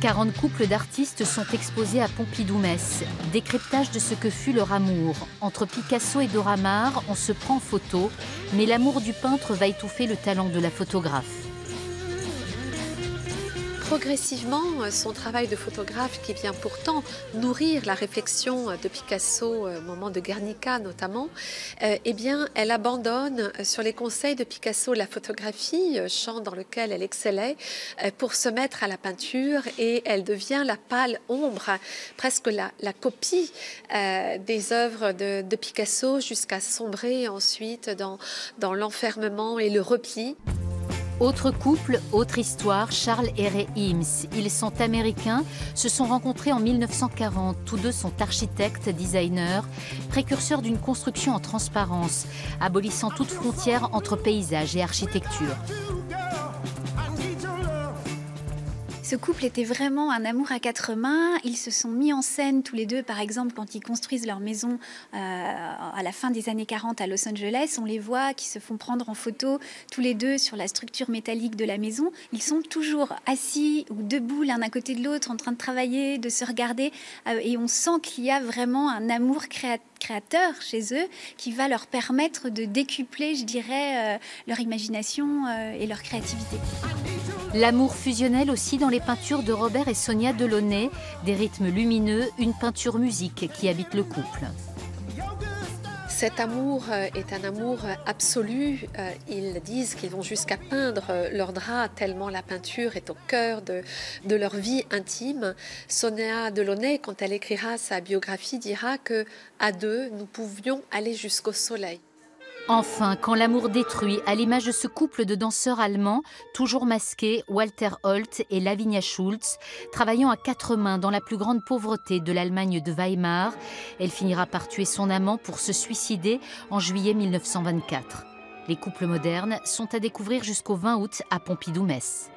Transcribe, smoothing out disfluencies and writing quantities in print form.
40 couples d'artistes sont exposés à Pompidou-Metz. Décryptage de ce que fut leur amour. Entre Picasso et Dora Maar, on se prend en photo, mais l'amour du peintre va étouffer le talent de la photographe. Progressivement, son travail de photographe qui vient pourtant nourrir la réflexion de Picasso au moment de Guernica notamment, eh bien, elle abandonne sur les conseils de Picasso la photographie, champ dans lequel elle excellait, pour se mettre à la peinture et elle devient la pâle ombre, presque la copie des œuvres de Picasso jusqu'à sombrer ensuite dans l'enfermement et le repli. Autre couple, autre histoire, Charles et Ray Eames. Ils sont américains, se sont rencontrés en 1940. Tous deux sont architectes, designers, précurseurs d'une construction en transparence, abolissant toute frontière entre paysage et architecture. Ce couple était vraiment un amour à quatre mains. Ils se sont mis en scène tous les deux, par exemple, quand ils construisent leur maison à la fin des années 40 à Los Angeles. On les voit qui se font prendre en photo tous les deux sur la structure métallique de la maison. Ils sont toujours assis ou debout l'un à côté de l'autre, en train de travailler, de se regarder. Et on sent qu'il y a vraiment un amour créateur chez eux qui va leur permettre de décupler, je dirais, leur imagination et leur créativité. L'amour fusionnel aussi dans les peintures de Robert et Sonia Delaunay, des rythmes lumineux, une peinture musique qui habite le couple. Cet amour est un amour absolu. Ils disent qu'ils vont jusqu'à peindre leurs draps tellement la peinture est au cœur de leur vie intime. Sonia Delaunay, quand elle écrira sa biographie, dira que à deux, nous pouvions aller jusqu'au soleil. Enfin, quand l'amour détruit, à l'image de ce couple de danseurs allemands, toujours masqués, Walter Holt et Lavinia Schulz, travaillant à quatre mains dans la plus grande pauvreté de l'Allemagne de Weimar, elle finira par tuer son amant pour se suicider en juillet 1924. Les couples modernes sont à découvrir jusqu'au 20 août à Pompidou-Metz.